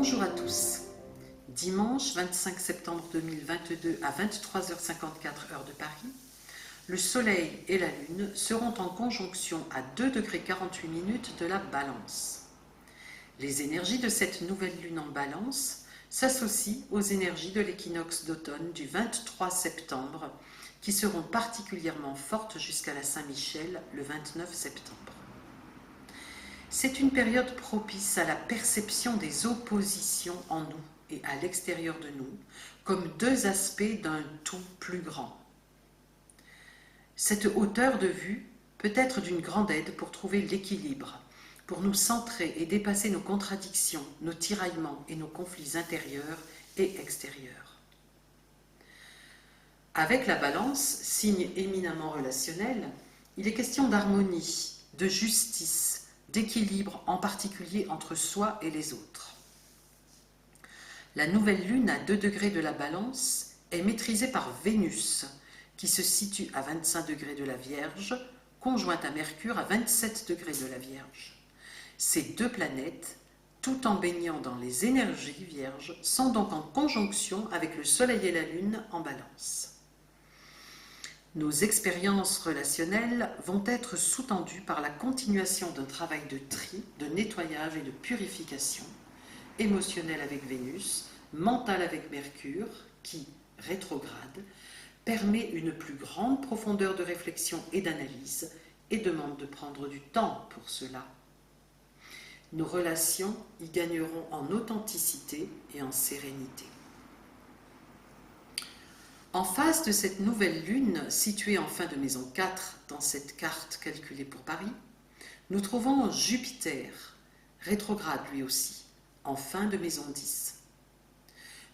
Bonjour à tous. Dimanche 25 septembre 2022 à 23h54 heure de Paris, le Soleil et la Lune seront en conjonction à 2,48° de la Balance. Les énergies de cette nouvelle Lune en Balance s'associent aux énergies de l'équinoxe d'automne du 23 septembre qui seront particulièrement fortes jusqu'à la Saint-Michel le 29 septembre. C'est une période propice à la perception des oppositions en nous et à l'extérieur de nous, comme deux aspects d'un tout plus grand. Cette hauteur de vue peut être d'une grande aide pour trouver l'équilibre, pour nous centrer et dépasser nos contradictions, nos tiraillements et nos conflits intérieurs et extérieurs. Avec la Balance, signe éminemment relationnel, il est question d'harmonie, de justice, d'équilibre, en particulier entre soi et les autres. La nouvelle Lune à 2° de la Balance est maîtrisée par Vénus, qui se situe à 25° de la Vierge, conjointe à Mercure à 27° de la Vierge. Ces deux planètes, tout en baignant dans les énergies vierges, sont donc en conjonction avec le Soleil et la Lune en Balance. Nos expériences relationnelles vont être sous-tendues par la continuation d'un travail de tri, de nettoyage et de purification, émotionnel avec Vénus, mental avec Mercure, qui, rétrograde, permet une plus grande profondeur de réflexion et d'analyse et demande de prendre du temps pour cela. Nos relations y gagneront en authenticité et en sérénité. En face de cette nouvelle Lune, située en fin de maison 4 dans cette carte calculée pour Paris, nous trouvons Jupiter, rétrograde lui aussi, en fin de maison 10.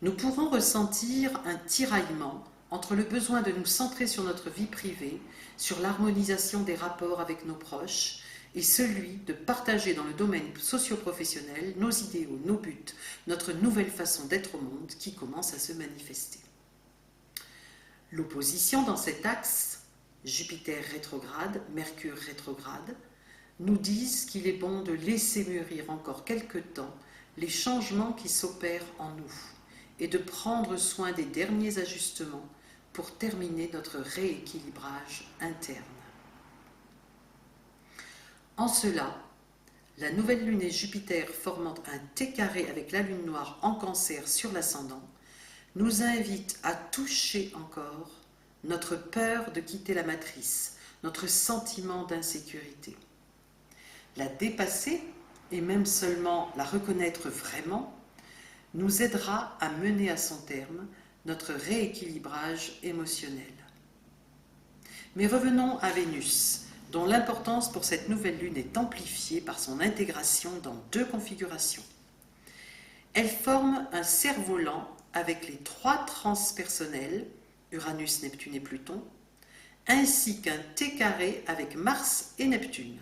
Nous pourrons ressentir un tiraillement entre le besoin de nous centrer sur notre vie privée, sur l'harmonisation des rapports avec nos proches, et celui de partager dans le domaine socio-professionnel nos idéaux, nos buts, notre nouvelle façon d'être au monde qui commence à se manifester. L'opposition dans cet axe, Jupiter rétrograde, Mercure rétrograde, nous disent qu'il est bon de laisser mûrir encore quelque temps les changements qui s'opèrent en nous et de prendre soin des derniers ajustements pour terminer notre rééquilibrage interne. En cela, la nouvelle Lune et Jupiter formant un T carré avec la Lune noire en Cancer sur l'ascendant nous invite à toucher encore notre peur de quitter la matrice, notre sentiment d'insécurité. La dépasser, et même seulement la reconnaître vraiment, nous aidera à mener à son terme notre rééquilibrage émotionnel. Mais revenons à Vénus, dont l'importance pour cette nouvelle Lune est amplifiée par son intégration dans deux configurations. Elle forme un cerf-volant avec les trois transpersonnels, Uranus, Neptune et Pluton, ainsi qu'un T carré avec Mars et Neptune.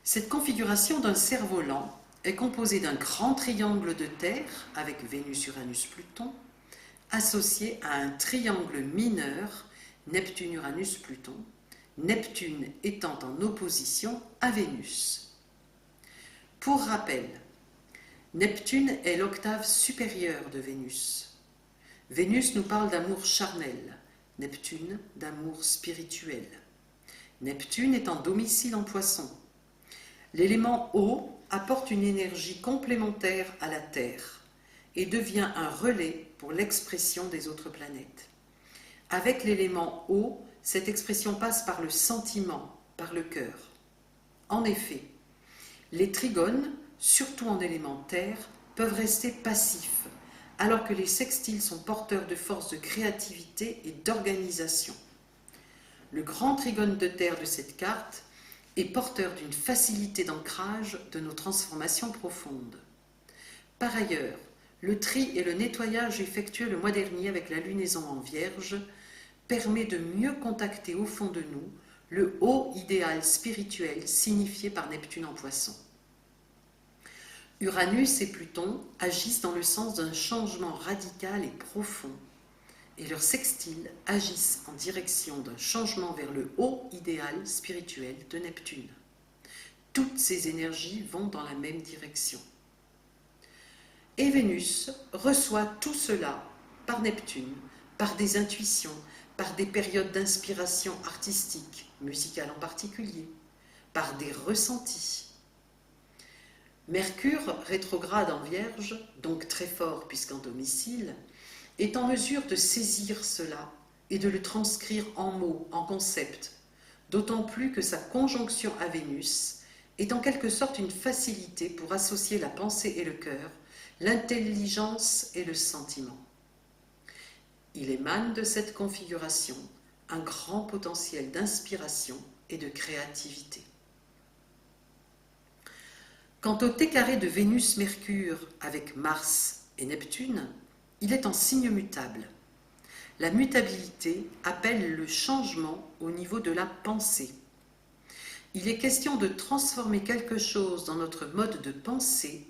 Cette configuration d'un cerf-volant est composée d'un grand triangle de Terre avec Vénus, Uranus, Pluton, associé à un triangle mineur, Neptune, Uranus, Pluton, Neptune étant en opposition à Vénus. Pour rappel, Neptune est l'octave supérieure de Vénus. Vénus nous parle d'amour charnel, Neptune d'amour spirituel. Neptune est en domicile en Poisson. L'élément eau apporte une énergie complémentaire à la Terre et devient un relais pour l'expression des autres planètes. Avec l'élément eau, cette expression passe par le sentiment, par le cœur. En effet, les trigones, surtout en élément terre, peuvent rester passifs, alors que les sextiles sont porteurs de force de créativité et d'organisation. Le grand trigone de terre de cette carte est porteur d'une facilité d'ancrage de nos transformations profondes. Par ailleurs, le tri et le nettoyage effectué le mois dernier avec la lunaison en Vierge permet de mieux contacter au fond de nous le haut idéal spirituel signifié par Neptune en Poisson. Uranus et Pluton agissent dans le sens d'un changement radical et profond, et leurs sextiles agissent en direction d'un changement vers le haut idéal spirituel de Neptune. Toutes ces énergies vont dans la même direction. Et Vénus reçoit tout cela par Neptune, par des intuitions, par des périodes d'inspiration artistique, musicale en particulier, par des ressentis. Mercure, rétrograde en Vierge, donc très fort puisqu'en domicile, est en mesure de saisir cela et de le transcrire en mots, en concepts, d'autant plus que sa conjonction à Vénus est en quelque sorte une facilité pour associer la pensée et le cœur, l'intelligence et le sentiment. Il émane de cette configuration un grand potentiel d'inspiration et de créativité. Quant au T carré de Vénus-Mercure avec Mars et Neptune, il est en signe mutable. La mutabilité appelle le changement au niveau de la pensée. Il est question de transformer quelque chose dans notre mode de pensée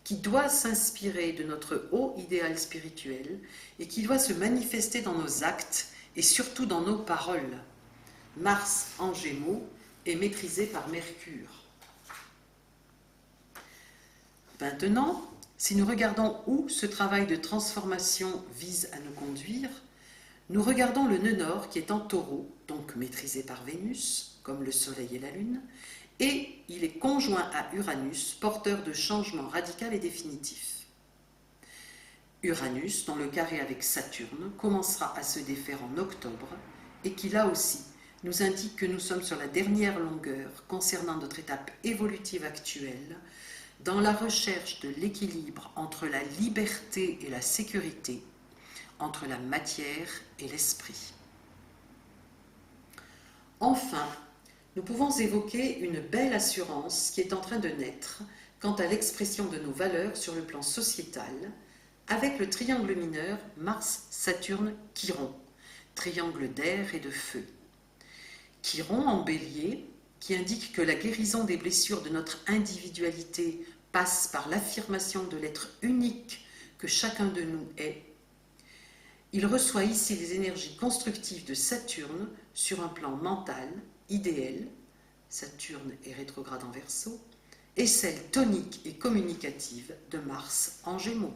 qui doit s'inspirer de notre haut idéal spirituel et qui doit se manifester dans nos actes et surtout dans nos paroles. Mars en Gémeaux est maîtrisé par Mercure. Maintenant, si nous regardons où ce travail de transformation vise à nous conduire, nous regardons le nœud nord qui est en Taureau, donc maîtrisé par Vénus, comme le Soleil et la Lune, et il est conjoint à Uranus, porteur de changements radicaux et définitifs. Uranus, dont le carré avec Saturne, commencera à se défaire en octobre et qui, là aussi, nous indique que nous sommes sur la dernière longueur concernant notre étape évolutive actuelle dans la recherche de l'équilibre entre la liberté et la sécurité, entre la matière et l'esprit. Enfin, nous pouvons évoquer une belle assurance qui est en train de naître quant à l'expression de nos valeurs sur le plan sociétal, avec le triangle mineur Mars-Saturne-Chiron, triangle d'air et de feu. Chiron en bélier, qui indique que la guérison des blessures de notre individualité passe par l'affirmation de l'être unique que chacun de nous est. Il reçoit ici les énergies constructives de Saturne sur un plan mental, idéal, Saturne est rétrograde en Verseau, et celle tonique et communicative de Mars en Gémeaux.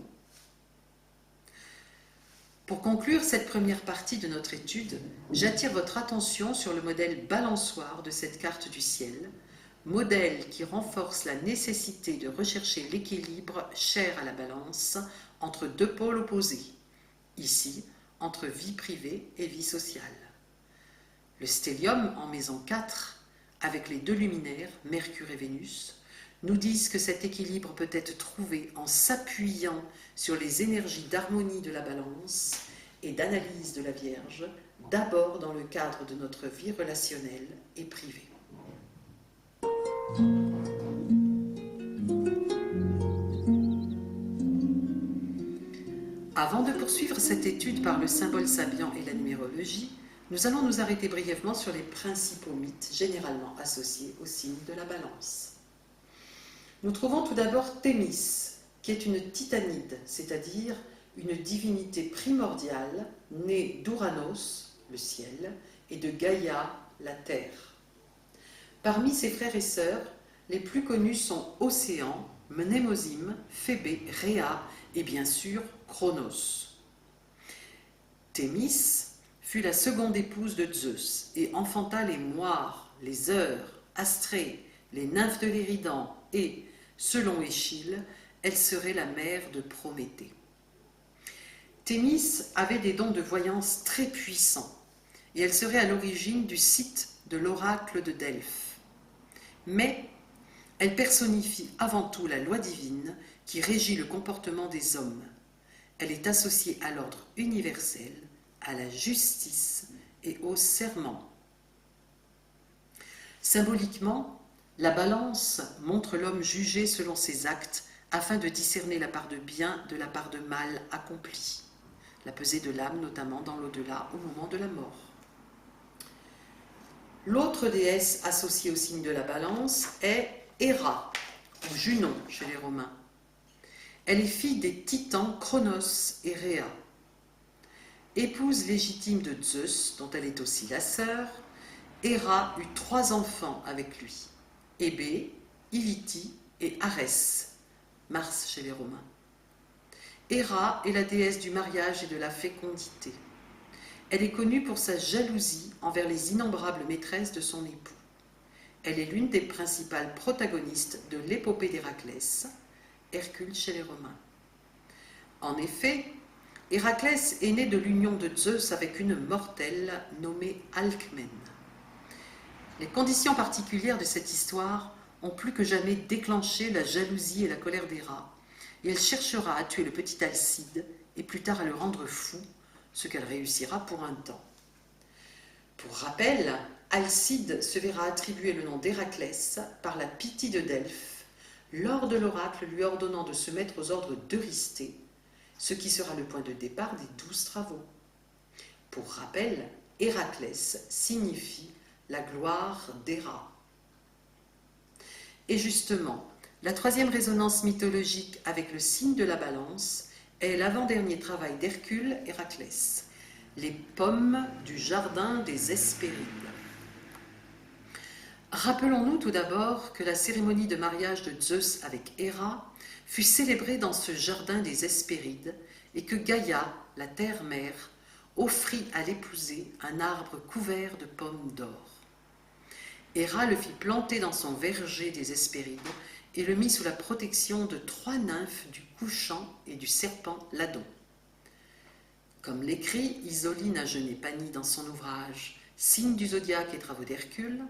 Pour conclure cette première partie de notre étude, j'attire votre attention sur le modèle balançoire de cette carte du ciel, modèle qui renforce la nécessité de rechercher l'équilibre cher à la balance entre deux pôles opposés, ici entre vie privée et vie sociale. Le stellium en maison 4, avec les deux luminaires, Mercure et Vénus, nous disent que cet équilibre peut être trouvé en s'appuyant sur les énergies d'harmonie de la balance et d'analyse de la Vierge, d'abord dans le cadre de notre vie relationnelle et privée. Avant de poursuivre cette étude par le symbole sabian et la numérologie, nous allons nous arrêter brièvement sur les principaux mythes généralement associés au signe de la Balance. Nous trouvons tout d'abord Thémis, qui est une titanide, c'est-à-dire une divinité primordiale née d'Ouranos, le ciel, et de Gaïa, la terre. Parmi ses frères et sœurs, les plus connus sont Océan, Mnémosyne, Phébé, Rhéa et bien sûr Chronos. Thémis fut la seconde épouse de Zeus et enfanta les Moires, les Heures, Astrée, les nymphes de l'Éridan et, selon Échille, elle serait la mère de Prométhée. Thémis avait des dons de voyance très puissants et elle serait à l'origine du site de l'oracle de Delphes. Mais elle personnifie avant tout la loi divine qui régit le comportement des hommes. Elle est associée à l'ordre universel, à la justice et au serment. Symboliquement, la balance montre l'homme jugé selon ses actes afin de discerner la part de bien de la part de mal accomplie, la pesée de l'âme notamment dans l'au-delà au moment de la mort. L'autre déesse associée au signe de la balance est Héra, ou Junon chez les Romains. Elle est fille des titans Chronos et Rhéa. Épouse légitime de Zeus, dont elle est aussi la sœur, Héra eut 3 enfants avec lui, Hébé, Ilytie et Arès, Mars chez les Romains. Héra est la déesse du mariage et de la fécondité. Elle est connue pour sa jalousie envers les innombrables maîtresses de son époux. Elle est l'une des principales protagonistes de l'épopée d'Héraclès, Hercule chez les Romains. En effet, Héraclès est né de l'union de Zeus avec une mortelle nommée Alcmène. Les conditions particulières de cette histoire ont plus que jamais déclenché la jalousie et la colère d'Héra, et elle cherchera à tuer le petit Alcide et plus tard à le rendre fou, ce qu'elle réussira pour un temps. Pour rappel, Alcide se verra attribuer le nom d'Héraclès par la Pythie de Delphes, lors de l'oracle lui ordonnant de se mettre aux ordres d'Eurysthée, ce qui sera le point de départ des 12 travaux. Pour rappel, Héraclès signifie la gloire d'Héra. Et justement, la troisième résonance mythologique avec le signe de la balance est l'avant-dernier travail d'Hercule, Héraclès, les pommes du jardin des Hespérides. Rappelons-nous tout d'abord que la cérémonie de mariage de Zeus avec Héra fut célébrée dans ce jardin des Hespérides et que Gaïa, la terre-mère, offrit à l'épousé un arbre couvert de pommes d'or. Héra le fit planter dans son verger des Hespérides et le mit sous la protection de 3 nymphes du couchant et du serpent Ladon. Comme l'écrit Isoline Agenépanie dans son ouvrage Signes du zodiaque et travaux d'Hercule,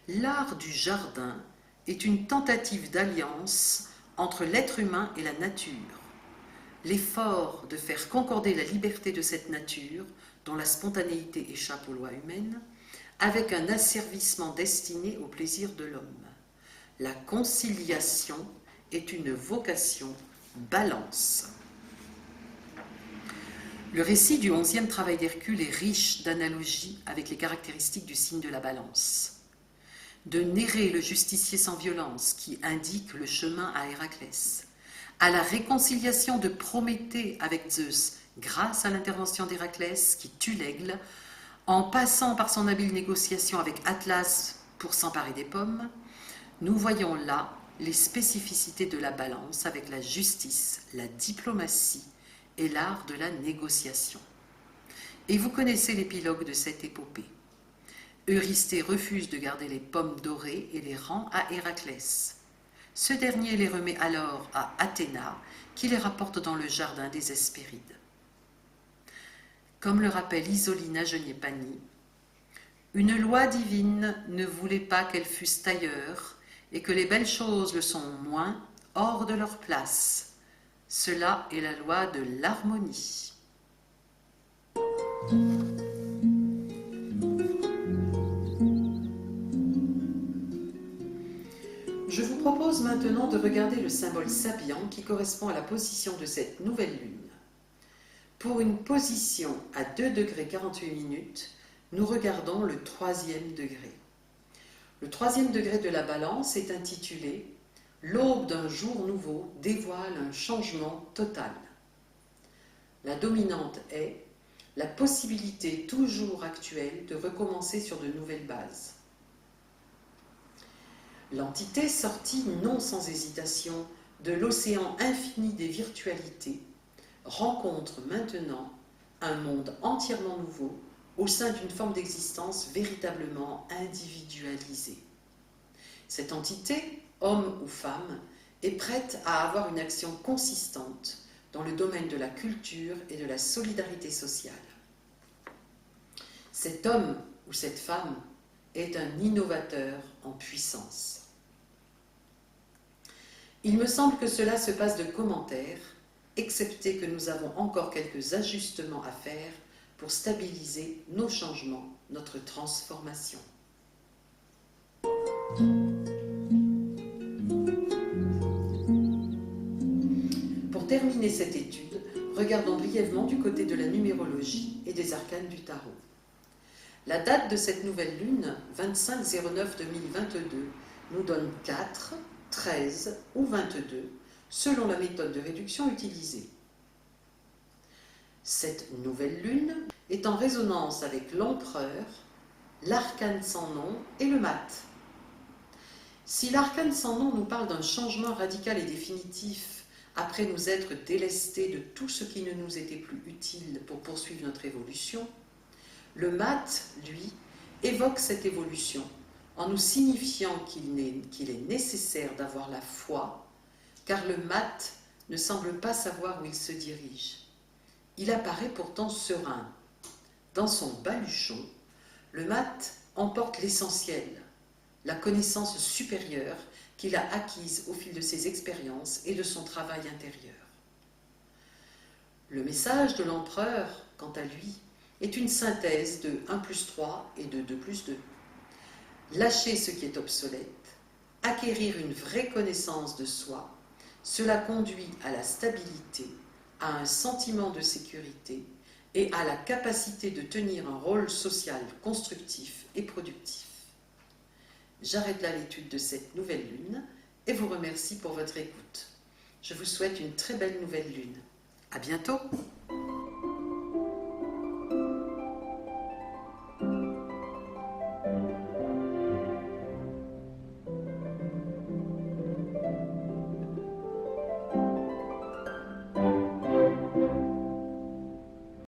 l'art du jardin est une tentative d'alliance entre l'être humain et la nature. L'effort de faire concorder la liberté de cette nature, dont la spontanéité échappe aux lois humaines, avec un asservissement destiné au plaisir de l'homme. La conciliation est une vocation balance. Le récit du 11e travail d'Hercule est riche d'analogies avec les caractéristiques du signe de la balance. De Nérée, le justicier sans violence, qui indique le chemin à Héraclès, à la réconciliation de Prométhée avec Zeus grâce à l'intervention d'Héraclès qui tue l'aigle, en passant par son habile négociation avec Atlas pour s'emparer des pommes, nous voyons là les spécificités de la balance avec la justice, la diplomatie et l'art de la négociation. Et vous connaissez l'épilogue de cette épopée. Eurysthée refuse de garder les pommes dorées et les rend à Héraclès. Ce dernier les remet alors à Athéna, qui les rapporte dans le jardin des Hespérides. Comme le rappelle Isoline Agenépanie, une loi divine ne voulait pas qu'elles fussent ailleurs, et que les belles choses le sont moins, hors de leur place. Cela est la loi de l'harmonie. Je vous propose maintenant de regarder le symbole sabian qui correspond à la position de cette nouvelle lune. Pour une position à 2 degrés 48 minutes, nous regardons le 3e degré. Le 3e degré de la balance est intitulé « L'aube d'un jour nouveau dévoile un changement total ». La dominante est la possibilité toujours actuelle de recommencer sur de nouvelles bases. L'entité sortie non sans hésitation de l'océan infini des virtualités rencontre maintenant un monde entièrement nouveau au sein d'une forme d'existence véritablement individualisée. Cette entité, homme ou femme, est prête à avoir une action consistante dans le domaine de la culture et de la solidarité sociale. Cet homme ou cette femme est un innovateur en puissance. Il me semble que cela se passe de commentaires, excepté que nous avons encore quelques ajustements à faire pour stabiliser nos changements, notre transformation. Pour terminer cette étude, regardons brièvement du côté de la numérologie et des arcanes du tarot. La date de cette nouvelle lune, 25/09/2022, nous donne 4, 13 ou 22, selon la méthode de réduction utilisée. Cette nouvelle lune est en résonance avec l'empereur, l'arcane sans nom et le mat. Si l'arcane sans nom nous parle d'un changement radical et définitif après nous être délestés de tout ce qui ne nous était plus utile pour poursuivre notre évolution, le mat, lui, évoque cette évolution en nous signifiant qu'il est nécessaire d'avoir la foi, car le mat ne semble pas savoir où il se dirige. Il apparaît pourtant serein. Dans son baluchon, le mat emporte l'essentiel, la connaissance supérieure qu'il a acquise au fil de ses expériences et de son travail intérieur. Le message de l'empereur, quant à lui, est une synthèse de 1 plus 3 et de 2 plus 2. Lâcher ce qui est obsolète, acquérir une vraie connaissance de soi, cela conduit à la stabilité, à un sentiment de sécurité et à la capacité de tenir un rôle social constructif et productif. J'arrête là l'étude de cette nouvelle lune et vous remercie pour votre écoute. Je vous souhaite une très belle nouvelle lune. À bientôt!